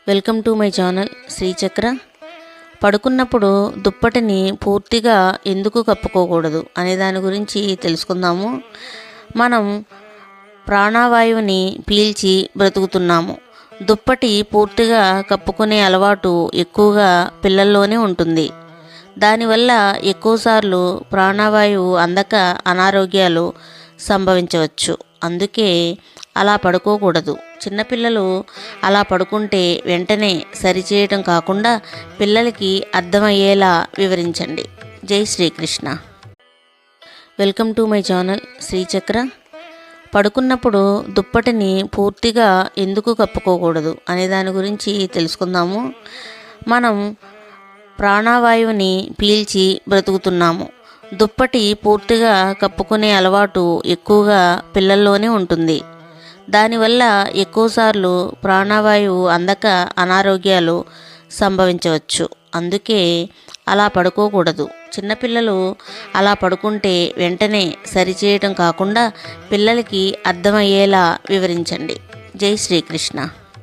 Welcome to my channel Srichakra. పడుకున్నప్పుడు దుప్పటిని పూర్తిగా ఎందుకు కప్పుకోకూడదు అనే దాని గురించి తెలుసుకుందాము. మనం ప్రాణవాయువుని పీల్చి బ్రతుకుతున్నాము. దుప్పటి పూర్తిగా కప్పుకునే అలవాటు ఎక్కువగా పిల్లల్లోనే ఉంటుంది. దానివల్ల ఎక్కువసార్లు ప్రాణవాయువు అందక అనారోగ్యాలు సంభవించవచ్చు. అందుకే అలా పడుకోకూడదు. చిన్నపిల్లలు అలా పడుకుంటే వెంటనే సరిచేయటం కాకుండా పిల్లలకి అర్థమయ్యేలా వివరించండి. జై Shri Krishna. Welcome to my channel Srichakra. పడుకున్నప్పుడు దుప్పటిని పూర్తిగా ఎందుకు కప్పుకోకూడదు అనే దాని గురించి తెలుసుకుందాము. మనం ప్రాణవాయువుని పీల్చి బ్రతుకుతున్నాము. దుప్పటి పూర్తిగా కప్పుకునే అలవాటు ఎక్కువగా పిల్లల్లోనే ఉంటుంది. దానివల్ల ఎక్కువసార్లు ప్రాణవాయువు అందక అనారోగ్యాలు సంభవించవచ్చు. అందుకే అలా పడుకోకూడదు. చిన్నపిల్లలు అలా పడుకుంటే వెంటనే సరిచేయటం కాకుండా పిల్లలకి అర్థమయ్యేలా వివరించండి. జై శ్రీకృష్ణ.